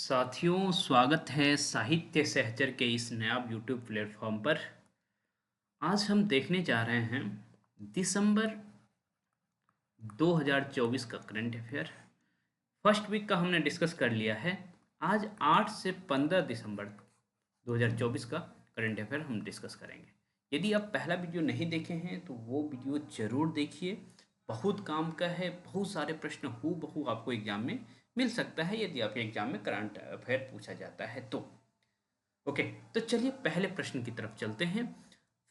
साथियों, स्वागत है साहित्य सहचर के इस नया यूट्यूब प्लेटफॉर्म पर। आज हम देखने जा रहे हैं दिसंबर 2024 का करंट अफेयर। फर्स्ट वीक का हमने डिस्कस कर लिया है। आज 8 से 15 दिसंबर 2024 का करंट अफेयर हम डिस्कस करेंगे। यदि आप पहला वीडियो नहीं देखे हैं तो वो वीडियो ज़रूर देखिए। बहुत काम का है, बहुत सारे प्रश्न हूबहू आपको एग्जाम में मिल सकता है यदि आपके एग्जाम में करंट अफेयर पूछा जाता है तो। ओके, तो चलिए पहले प्रश्न की तरफ चलते हैं।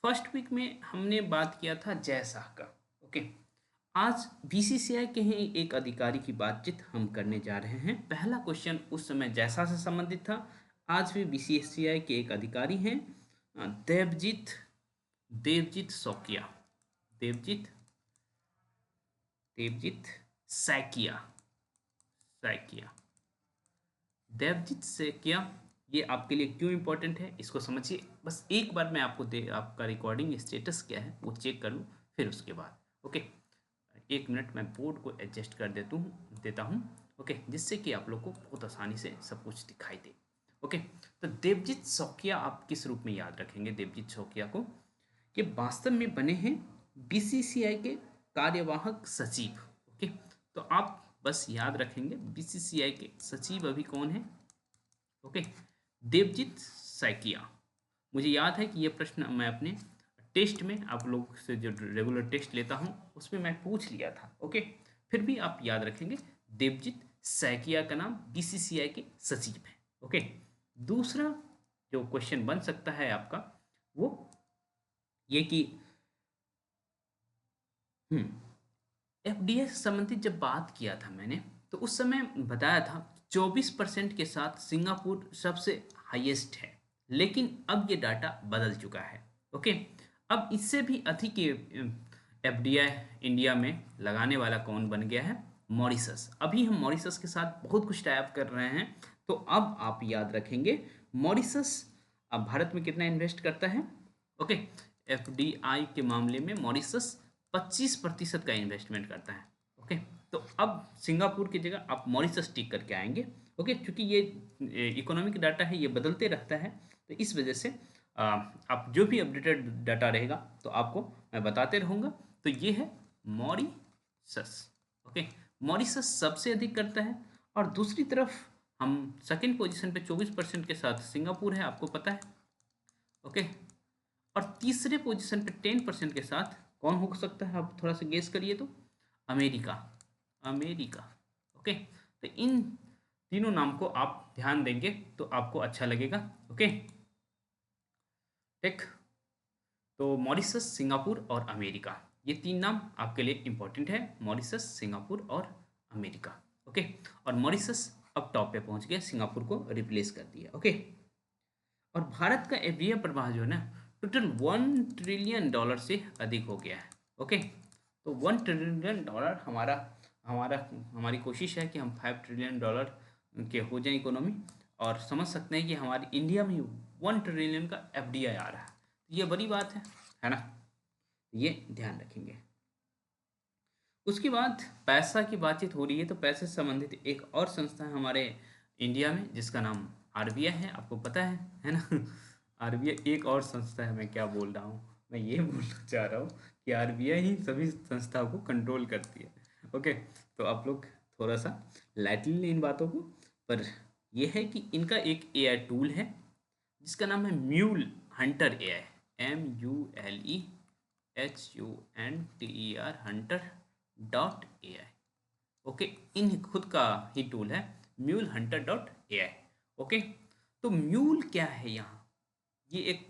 फर्स्ट वीक में हमने बात किया था जय शाह का। ओके, आज बीसीसीआई के ही एक अधिकारी की बातचीत हम करने जा रहे हैं। पहला क्वेश्चन उस समय जय शाह से संबंधित था। आज भी बीसीसीआई के एक अधिकारी हैं, देवजीत देवजीत सौकिया देवजीत देवजीत सैकिया सैकिया देवजीत सैकिया। ये आपके लिए क्यों इंपॉर्टेंट है इसको समझिए। बस एक बार मैं आपको आपका रिकॉर्डिंग स्टेटस क्या है वो चेक कर लूँ, फिर उसके बाद। ओके, एक मिनट मैं बोर्ड को एडजस्ट कर देता हूँ। ओके, जिससे कि आप लोग को बहुत आसानी से सब कुछ दिखाई दे। ओके, तो देवजीत सौकिया आप किस रूप में याद रखेंगे देवजीत सौकिया को? ये वास्तव में बने हैं बीसीसीआई के कार्यवाहक सचिव। ओके, तो आप बस याद रखेंगे बीसीसीआई के सचिव अभी कौन है। ओके, देवजीत सैकिया। मुझे याद है कि ये प्रश्न मैं अपने टेस्ट में आप लोग से जो रेगुलर टेस्ट लेता हूँ उसमें मैं पूछ लिया था। ओके, फिर भी आप याद रखेंगे देवजीत सैकिया का नाम बीसीसीआई के सचिव है। ओके, दूसरा जो क्वेश्चन बन सकता है आपका वो ये कि एफडीए से संबंधित जब बात किया था मैंने, तो उस समय बताया था 24% के साथ सिंगापुर सबसे हाईएस्ट है, लेकिन अब ये डाटा बदल चुका है। ओके, अब इससे भी अधिक एफडीआई इंडिया में लगाने वाला कौन बन गया है? मॉरिशस। अभी हम मॉरिशस के साथ बहुत कुछ टाइप कर रहे हैं, तो अब आप याद रखेंगे मॉरिशस अब भारत में कितना इन्वेस्ट करता है। ओके, एफडीआई के मामले में मॉरिशस 25% का इन्वेस्टमेंट करता है। ओके, तो अब सिंगापुर की जगह आप मॉरिशस टिक करके आएंगे। ओके, क्योंकि ये इकोनॉमिक डाटा है, ये बदलते रहता है, तो इस वजह से आप जो भी अपडेटेड डाटा रहेगा तो आपको मैं बताते रहूँगा। तो ये है मॉरिशस। ओके, मॉरिशस सबसे अधिक करता है, और दूसरी तरफ हम सेकंड पोजीशन पे 24% के साथ सिंगापुर है, आपको पता है। ओके, और तीसरे पोजीशन पे 10% के साथ कौन हो सकता है? आप थोड़ा सा गेस करिए तो। अमेरिका। अमेरिका। ओके, तो इन तीनों नाम को आप ध्यान देंगे तो आपको अच्छा लगेगा। ओके, ठीक। तो मॉरिशस, सिंगापुर और अमेरिका, ये तीन नाम आपके लिए इंपॉर्टेंट है। मॉरिशस, सिंगापुर और अमेरिका। ओके, और मॉरिशस अब टॉप पे पहुंच गया, सिंगापुर को रिप्लेस कर दिया। ओके, और भारत का एफडीआई प्रवाह जो है ना, टोटल $1 ट्रिलियन से अधिक हो गया है। ओके, तो $1 ट्रिलियन हमारा हमारा हमारी कोशिश है कि हम $5 ट्रिलियन के हो जाए इकोनॉमी, और समझ सकते हैं कि हमारी इंडिया में 1 ट्रिलियन का एफडीआई आ रहा है। ये बड़ी बात है ना? ये ध्यान रखेंगे। उसके बाद पैसा की बातचीत हो रही है, तो पैसे से संबंधित एक और संस्था है हमारे इंडिया में जिसका नाम आरबीआई है, आपको पता है ना? आरबीआई एक और संस्था है, मैं क्या बोल रहा हूँ, मैं ये बोलना चाह रहा हूँ कि आरबीआई ही सभी संस्थाओं को कंट्रोल करती है। ओके, तो आप लोग थोड़ा सा लाइटली लें इन बातों को, पर यह है कि इनका एक एआई टूल है जिसका नाम है म्यूल हंटर एआई, MULEHUNTER हंटर.ai। ओके, इन खुद का ही टूल है MuleHunter.ai। ओके, तो म्यूल क्या है यहाँ, ये एक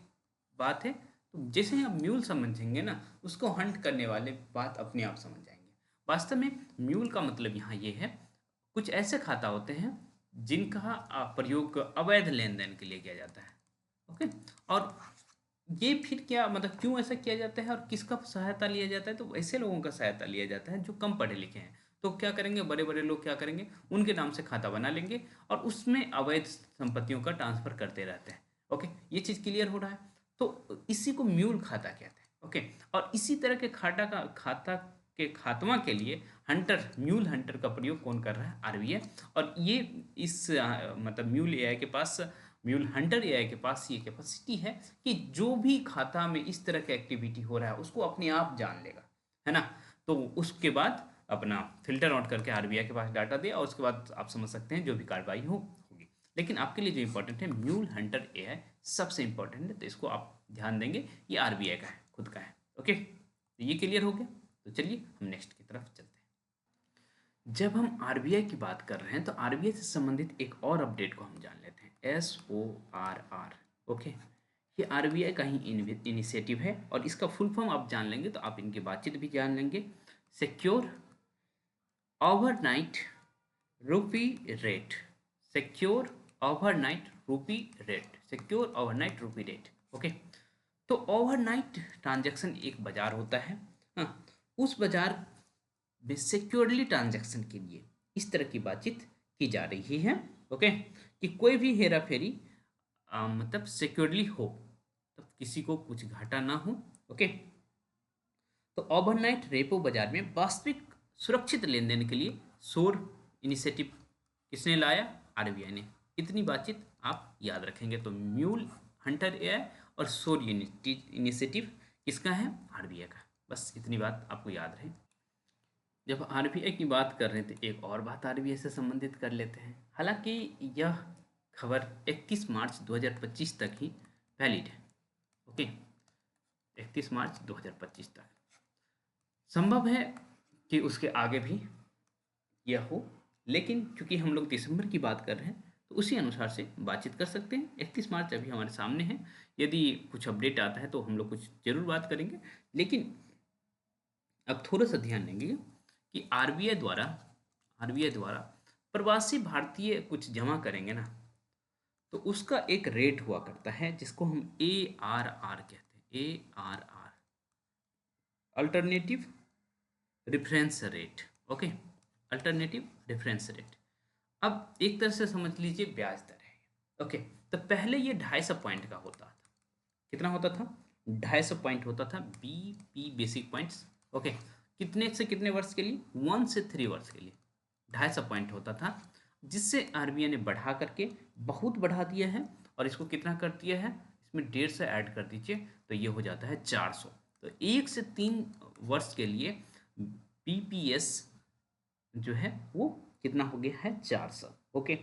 बात है। तो जैसे ही आप म्यूल समझेंगे ना, उसको हंट करने वाले बात अपने आप समझ जाएंगे। वास्तव में म्यूल का मतलब यहाँ ये है, कुछ ऐसे खाता होते हैं जिनका प्रयोग अवैध लेन देन के लिए किया जाता है। ओके, और ये फिर क्या मतलब, क्यों ऐसा किया जाता है और किसका सहायता लिया जाता है? तो ऐसे लोगों का सहायता लिया जाता है जो कम पढ़े लिखे हैं। तो क्या करेंगे, बड़े बड़े लोग क्या करेंगे, उनके नाम से खाता बना लेंगे और उसमें अवैध संपत्तियों का ट्रांसफर करते रहते हैं। ओके, ये चीज़ क्लियर हो रहा है। तो इसी को म्यूल खाता कहते हैं। ओके, और इसी तरह के खाता के खात्मा के लिए म्यूल हंटर का प्रयोग कौन कर रहा है? आरबीआई। और ये इस मतलब म्यूल एआई के पास, म्यूल हंटर एआई के पास ये कैपेसिटी है कि जो भी खाता में इस तरह का एक्टिविटी हो रहा है उसको अपने आप जान लेगा, है ना। तो उसके बाद अपना फिल्टर आउट करके आरबीआई के पास डाटा दे और उसके बाद आप समझ सकते हैं जो भी कार्रवाई होगी। लेकिन आपके लिए जो इंपॉर्टेंट है म्यूल हंटर एआई सबसे इंपॉर्टेंट है, तो इसको आप ध्यान देंगे, ये आरबीआई का है, खुद का है। ओके, तो ये क्लियर हो गया। तो चलिए हम नेक्स्ट की तरफ चलते हैं। जब हम आरबीआई की बात कर रहे हैं तो आरबीआई से संबंधित एक और अपडेट को हम जान लेते हैं, SORR। ओके, ये आरबीआई का ही इनिशिएटिव है और इसका फुल फॉर्म आप जान लेंगे तो आप इनकी बातचीत भी जान लेंगे। सिक्योर ओवरनाइट रूपी रेट, सिक्योर ओवरनाइट रूपी रेट, सिक्योर ओवरनाइट रूपी रेट। ओके, तो ओवरनाइट ट्रांजैक्शन एक बाजार होता है, हाँ, उस बाजार में सिक्योरली ट्रांजैक्शन के लिए इस तरह की बातचीत की जा रही है। ओके, कि कोई भी हेरा फेरी मतलब सिक्योरली हो, तो किसी को कुछ घाटा ना हो। ओके, तो ओवरनाइट रेपो बाजार में वास्तविक सुरक्षित लेन देन के लिए शोर इनिशिएटिव किसने लाया? आरबीआई ने। इतनी बातचीत आप याद रखेंगे। तो म्यूल हंटर एआई और शोर इनिशिएटिव किसका है? आरबीआई का। बस इतनी बात आपको याद रहे। जब आरबीआई की बात कर रहे थे, एक और बात आरबीआई से संबंधित कर लेते हैं। हालांकि यह खबर 31 मार्च 2025 तक ही वैलिड है। ओके, 31 मार्च 2025 तक। संभव है कि उसके आगे भी यह हो, लेकिन क्योंकि हम लोग दिसंबर की बात कर रहे हैं तो उसी अनुसार से बातचीत कर सकते हैं। 31 मार्च अभी हमारे सामने है, यदि कुछ अपडेट आता है तो हम लोग कुछ जरूर बात करेंगे। लेकिन अब थोड़ा सा ध्यान देंगे कि आरबीआई द्वारा प्रवासी भारतीय कुछ जमा करेंगे ना, तो उसका एक रेट हुआ करता है जिसको हम ARR कहते हैं। ARR, alternative reference rate. Okay, alternative reference rate. अब एक तरह से समझ लीजिए ब्याज दर है। ओके, तो पहले ये 250 पॉइंट का होता था। कितना होता था? 250 पॉइंट होता था, BP बेसिक पॉइंट्स। ओके, कितने से कितने वर्ष के लिए? 1 से 3 वर्ष के लिए 250 पॉइंट होता था, जिससे आरबीआई ने बढ़ा करके बहुत बढ़ा दिया है। और इसको कितना कर दिया है? इसमें 150 ऐड कर दीजिए तो ये हो जाता है 400। तो 1 से 3 वर्ष के लिए BPS जो है वो कितना हो गया है? 400। ओके,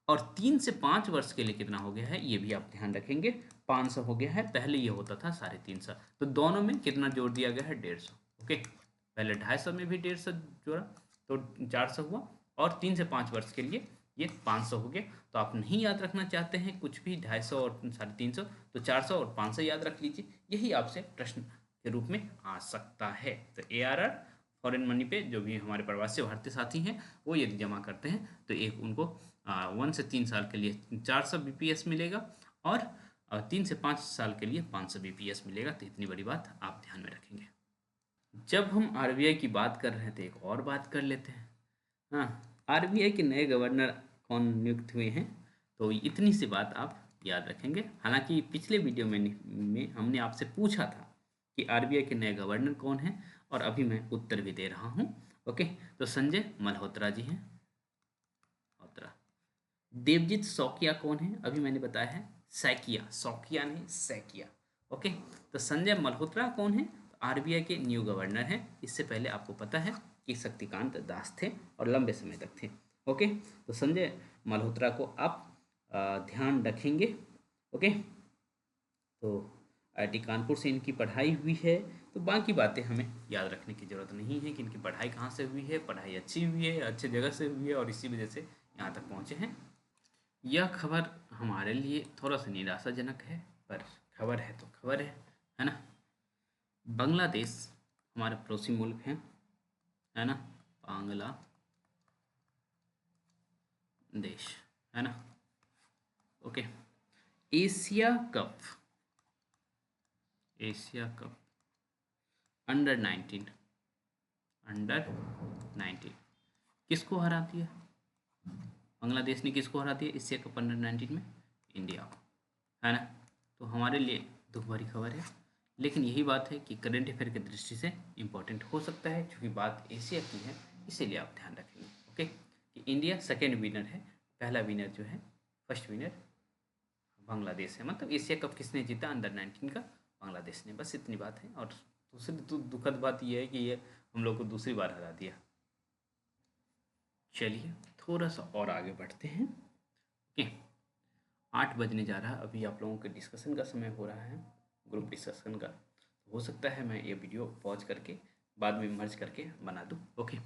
और 3 से 5 वर्ष के लिए कितना हो गया है ये भी आप ध्यान रखेंगे, 500 हो गया है। पहले ये होता था 350। तो दोनों में कितना जोड़ दिया गया है? 150। ओके, पहले 250 में भी 150 जोड़ा तो 400 हुआ, और 3 से 5 वर्ष के लिए ये 500 हो गया। तो आप नहीं याद रखना चाहते हैं कुछ भी 250 और 350, तो 400 और 500 याद रख लीजिए। यही आपसे प्रश्न के रूप में आ सकता है। तो ARR फॉरेन मनी पे जो भी हमारे प्रवासी भारतीय साथी हैं वो यदि जमा करते हैं तो एक उनको 1 से 3 साल के लिए 400 BPS मिलेगा, और 3 से 5 साल के लिए 500 BPS मिलेगा। तो इतनी बड़ी बात आप ध्यान में रखेंगे। जब हम आरबीआई की बात कर रहे थे, एक और बात कर लेते हैं। हाँ, आरबीआई के नए गवर्नर कौन नियुक्त हुए हैं? तो इतनी सी बात आप याद रखेंगे। हालांकि पिछले वीडियो में हमने आपसे पूछा था कि आरबीआई के नए गवर्नर कौन हैं, और अभी मैं उत्तर भी दे रहा हूँ। ओके, तो संजय मल्होत्रा जी हैं। मल्होत्रा। देवजीत सौकिया कौन है? अभी मैंने बताया है सैकिया, सौकिया नहीं सैकिया। ओके, तो संजय मल्होत्रा कौन है? आरबीआई के न्यू गवर्नर हैं। इससे पहले आपको पता है कि शक्तिकांत दास थे और लंबे समय तक थे। ओके, तो संजय मल्होत्रा को आप ध्यान रखेंगे। ओके, तो आईआईटी कानपुर से इनकी पढ़ाई हुई है। तो बाकी बातें हमें याद रखने की ज़रूरत नहीं है कि इनकी पढ़ाई कहाँ से हुई है, पढ़ाई अच्छी हुई है, अच्छे जगह से हुई है, और इसी वजह से यहाँ तक पहुँचे हैं। यह खबर हमारे लिए थोड़ा सा निराशाजनक है, पर खबर है तो खबर है ना। बांग्लादेश हमारे पड़ोसी मुल्क है ना, बांग्लादेश, है ना। Okay, Asia cup, Asia cup under 19 किसको हरा दिया? बांग्लादेश ने किसको हरा दिया एशिया कप अंडर 19 में? इंडिया को, है ना। तो हमारे लिए दुख भरी खबर है, लेकिन यही बात है कि करंट अफेयर की दृष्टि से इम्पोर्टेंट हो सकता है, क्योंकि बात एशिया की है, इसीलिए आप ध्यान रखेंगे। ओके, कि इंडिया सेकेंड विनर है, पहला विनर जो है, फर्स्ट विनर बांग्लादेश है। मतलब एशिया कप किसने जीता? अंडर 19 का बांग्लादेश ने। बस इतनी बात है। और दूसरी तो दुखद बात यह है कि ये हम लोग को दूसरी बार हरा दिया। चलिए थोड़ा सा और आगे बढ़ते हैं। ओके, 8 बजने जा रहा है। अभी आप लोगों के डिस्कशन का समय हो रहा है, ग्रुप डिस्कशन का। हो सकता है मैं ये वीडियो पॉज करके बाद में मर्ज करके बना दूँ। ओके,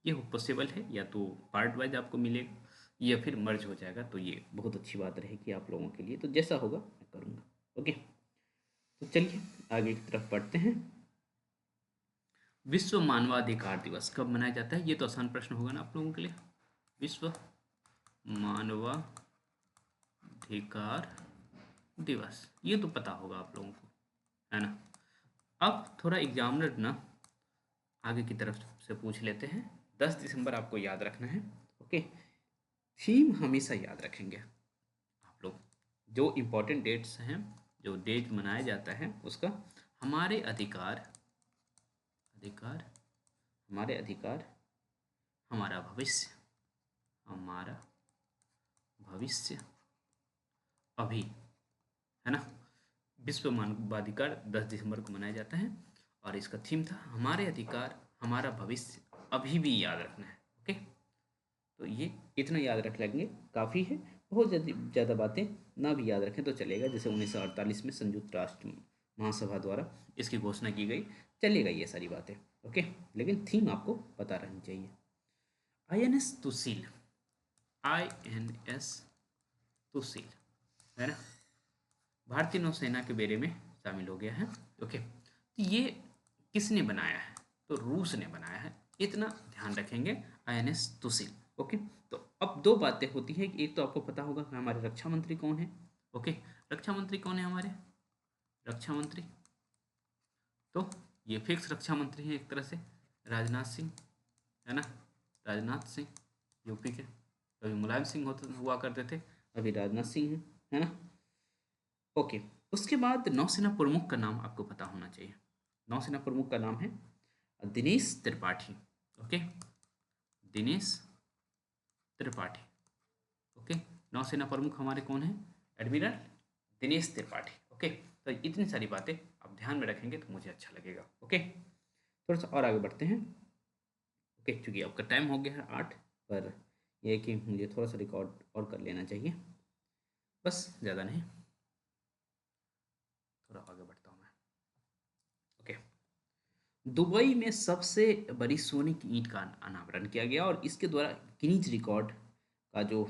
ये पॉसिबल है, या तो पार्ट वाइज आपको मिलेगा या फिर मर्ज हो जाएगा, तो ये बहुत अच्छी बात रहेगी आप लोगों के लिए। तो जैसा होगा मैं करूँगा। ओके, तो चलिए आगे की तरफ बढ़ते हैं। विश्व मानवाधिकार दिवस कब मनाया जाता है? ये तो आसान प्रश्न होगा ना आप लोगों के लिए। विश्व मानवाधिकार दिवस, ये तो पता होगा आप लोगों को, है ना। अब थोड़ा एग्जामिनर ना आगे की तरफ से पूछ लेते हैं। 10 दिसंबर आपको याद रखना है। ओके, थीम हमेशा याद रखेंगे आप लोग। जो इम्पोर्टेंट डेट्स हैं, जो डेट मनाया जाता है उसका, हमारे अधिकार, हमारे अधिकार, हमारा भविष्य, हमारा भविष्य अभी, है ना। विश्व मानवाधिकार 10 दिसंबर को मनाया जाता है और इसका थीम था हमारे अधिकार, हमारा भविष्य अभी भी याद रखना है। ओके, तो ये इतना याद रख लेंगे काफ़ी है। बहुत ज़्यादा बातें ना भी याद रखें तो चलेगा। जैसे 1948 में संयुक्त राष्ट्र महासभा द्वारा इसकी घोषणा की गई, चलेगा ये सारी बातें। ओके, लेकिन थीम आपको पता रहनी चाहिए। INS तुशील, INS तुशील, है ना, भारतीय नौसेना के बेड़े में शामिल हो गया है। ओके, तो ये किसने बनाया है? तो रूस ने बनाया है, इतना ध्यान रखेंगे। INS तुशील। ओके, तो अब दो बातें होती हैं। एक तो आपको पता होगा कि हमारे रक्षा मंत्री कौन है। ओके, रक्षा मंत्री कौन है हमारे? रक्षा मंत्री, तो ये फिक्स रक्षा मंत्री हैं एक तरह से, राजनाथ सिंह, है ना। राजनाथ सिंह यूपी के, कभी मुलायम सिंह होते हुआ करते थे, अभी राजनाथ सिंह हैं, है ना। ओके, उसके बाद नौसेना प्रमुख का नाम आपको पता होना चाहिए। नौसेना प्रमुख का नाम है दिनेश त्रिपाठी। ओके, दिनेश त्रिपाठी। ओके, नौसेना प्रमुख हमारे कौन है? एडमिरल दिनेश त्रिपाठी। ओके, तो इतनी सारी बातें आप ध्यान में रखेंगे तो मुझे अच्छा लगेगा। ओके, थोड़ा सा और आगे बढ़ते हैं। ओके, चूँकि आपका टाइम हो गया है 8, पर यह है कि मुझे थोड़ा सा रिकॉर्ड और कर लेना चाहिए, बस ज़्यादा नहीं। थोड़ा आगे बढ़ता हूँ मैं। ओके, दुबई में सबसे बड़ी सोने की ईंट का अनावरण किया गया और इसके द्वारा गिनीज रिकॉर्ड का जो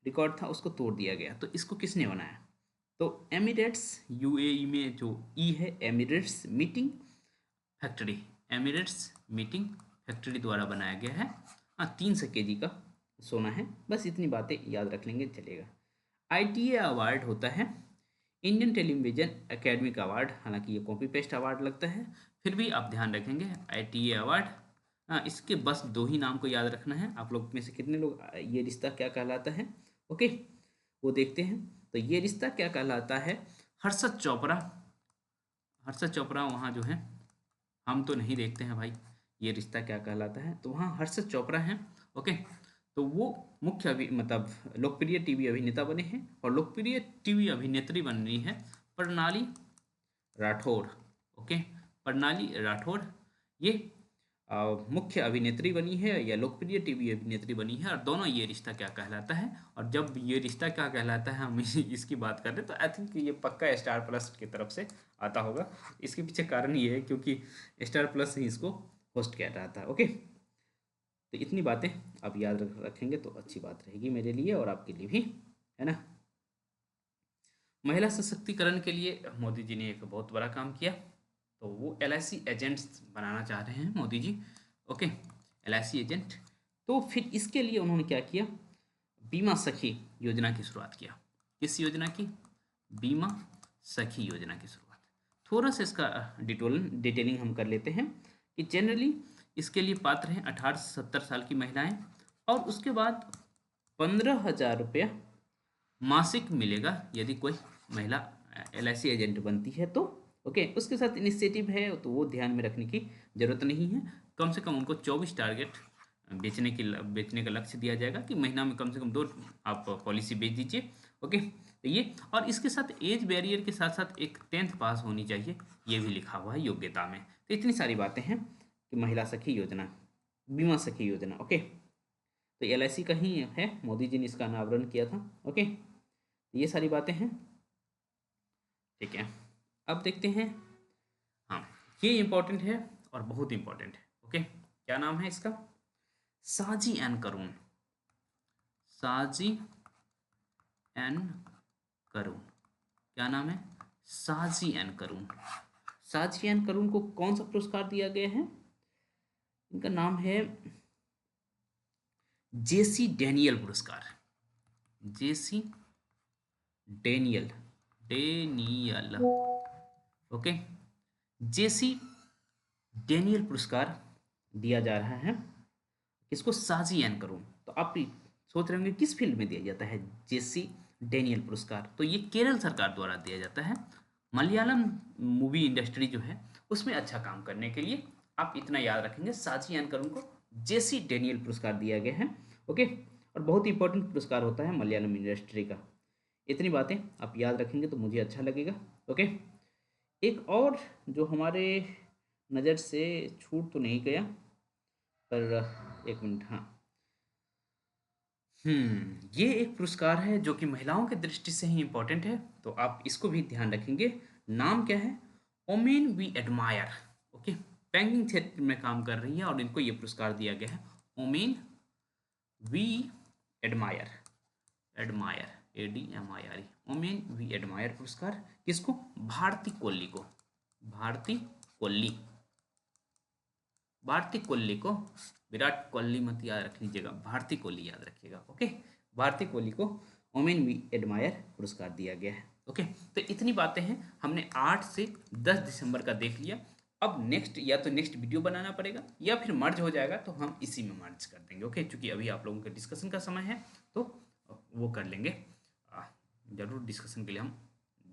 रिकॉर्ड था उसको तोड़ दिया गया। तो इसको किसने बनाया? तो एमिरेट्स, UAE में जो ई है, Emirates meeting factory, Emirates meeting factory द्वारा बनाया गया है। हाँ, 300 kg का सोना है। बस इतनी बातें याद रख लेंगे चलेगा। ITA अवार्ड होता है इंडियन टेलीविजन एकेडमी का अवार्ड। हालांकि ये कॉपी पेस्ट अवार्ड लगता है, फिर भी आप ध्यान रखेंगे ITA अवार्ड। हाँ, इसके बस 2 ही नाम को याद रखना है। आप लोग में से कितने लोग ये रिश्ता क्या कहलाता है, ओके, वो देखते हैं। तो ये रिश्ता क्या कहलाता है, हर्षद चोपड़ा, हर्षद चोपड़ा वहाँ जो है, हम तो नहीं देखते हैं भाई ये रिश्ता क्या कहलाता है, तो वहाँ हर्षद चोपड़ा हैं। ओके, तो वो मुख्य मतलब लोकप्रिय टीवी अभिनेता बने हैं और लोकप्रिय टीवी अभिनेत्री बन रही है प्रणाली राठौर। ओके, प्रणाली राठौर ये मुख्य अभिनेत्री बनी है या लोकप्रिय टीवी अभिनेत्री बनी है। और दोनों ये रिश्ता क्या कहलाता है, और जब ये रिश्ता क्या कहलाता है हम इसकी बात कर रहे हैं, तो आई थिंक ये पक्का स्टार प्लस की तरफ से आता होगा। इसके पीछे कारण ये है क्योंकि स्टार प्लस ही इसको होस्ट किया रहा था। ओके, तो इतनी बातें आप याद रखेंगे तो अच्छी बात रहेगी मेरे लिए और आपके लिए भी, है ना। महिला सशक्तिकरण के लिए मोदी जी ने एक बहुत बड़ा काम किया। तो वो LIC एजेंट्स बनाना चाह रहे हैं Modi ji. Okay, LIC agent. तो फिर इसके लिए उन्होंने क्या किया, बीमा सखी योजना की शुरुआत किया। किस योजना की? बीमा सखी योजना की शुरुआत। थोड़ा सा इसका डिटेलिंग हम कर लेते हैं कि जनरली इसके लिए पात्र हैं 18 से 70 साल की महिलाएं, और उसके बाद 15,000 रुपया मासिक मिलेगा यदि कोई महिला LIC एजेंट बनती है तो। ओके, उसके साथ इनिशिएटिव है तो वो ध्यान में रखने की ज़रूरत नहीं है। कम से कम उनको 24 टारगेट बेचने का लक्ष्य दिया जाएगा कि महीना में कम से कम 2 आप पॉलिसी बेच दीजिए। ओके, तो ये और इसके साथ एज बैरियर के साथ साथ एक 10th पास होनी चाहिए, ये भी लिखा हुआ है योग्यता में। तो इतनी सारी बातें हैं कि महिला सखी योजना, बीमा सखी योजना। ओके, तो LIC का ही है, मोदी जी ने इसका अनावरण किया था। ओके, ये सारी बातें हैं, ठीक है। अब देखते हैं, हाँ ये इम्पोर्टेंट है और बहुत इम्पोर्टेंट है। ओके, क्या नाम है इसका? साजी एन करून। साजी एन करून, क्या नाम है? साजी एन करून। साजी एन करून को कौन सा पुरस्कार दिया गया है? इनका नाम है JC डैनियल पुरस्कार। JC Daniel, Daniel, okay, JC Daniel पुरस्कार दिया जा रहा है। किसको? साजी एन करून। तो आप सोच रहे होंगे किस फील्ड में दिया जाता है JC डैनियल पुरस्कार? तो ये केरल सरकार द्वारा दिया जाता है। मलयालम मूवी इंडस्ट्री जो है उसमें अच्छा काम करने के लिए आप इतना याद रखेंगे, साजी एन करून को JC डैनियल पुरस्कार दिया गया है। ओके, और बहुत इंपॉर्टेंट पुरस्कार होता है मलयालम इंडस्ट्री का। इतनी बातें आप याद रखेंगे तो मुझे अच्छा लगेगा। ओके, एक और जो हमारे नज़र से छूट तो नहीं गया, पर एक मिनट, हाँ, ये एक पुरस्कार है जो कि महिलाओं की दृष्टि से ही इम्पोर्टेंट है, तो आप इसको भी ध्यान रखेंगे। नाम क्या है? Women We Admire. Okay, banking क्षेत्र में काम कर रही है और इनको ये पुरस्कार दिया गया है, Women We Admire, admire, ADMIRE, Women We Admire पुरस्कार। किसको? भारती कोहली को, भारती कोहली, भारती कोहली को, विराट कोहली मत याद रख लीजिएगा, भारती कोहली याद रखिएगा। ओके, भारती कोहली को वोमेन वी एडमायर पुरस्कार दिया गया है। ओके, तो इतनी बातें हैं, हमने 8 से 10 दिसंबर का देख लिया। अब नेक्स्ट, या तो नेक्स्ट वीडियो बनाना पड़ेगा या फिर मर्ज हो जाएगा तो हम इसी में मर्ज कर देंगे। ओके, क्योंकि अभी आप लोगों के डिस्कशन का समय है तो वो कर लेंगे। जरूर डिस्कशन के लिए हम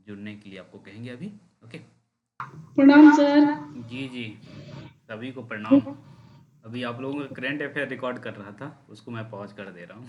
जुड़ने के लिए आपको कहेंगे अभी। ओके, प्रणाम सर। जी जी, सभी को प्रणाम। अभी आप लोगों का करंट अफेयर रिकॉर्ड कर रहा था, उसको मैं पॉज कर दे रहा हूँ।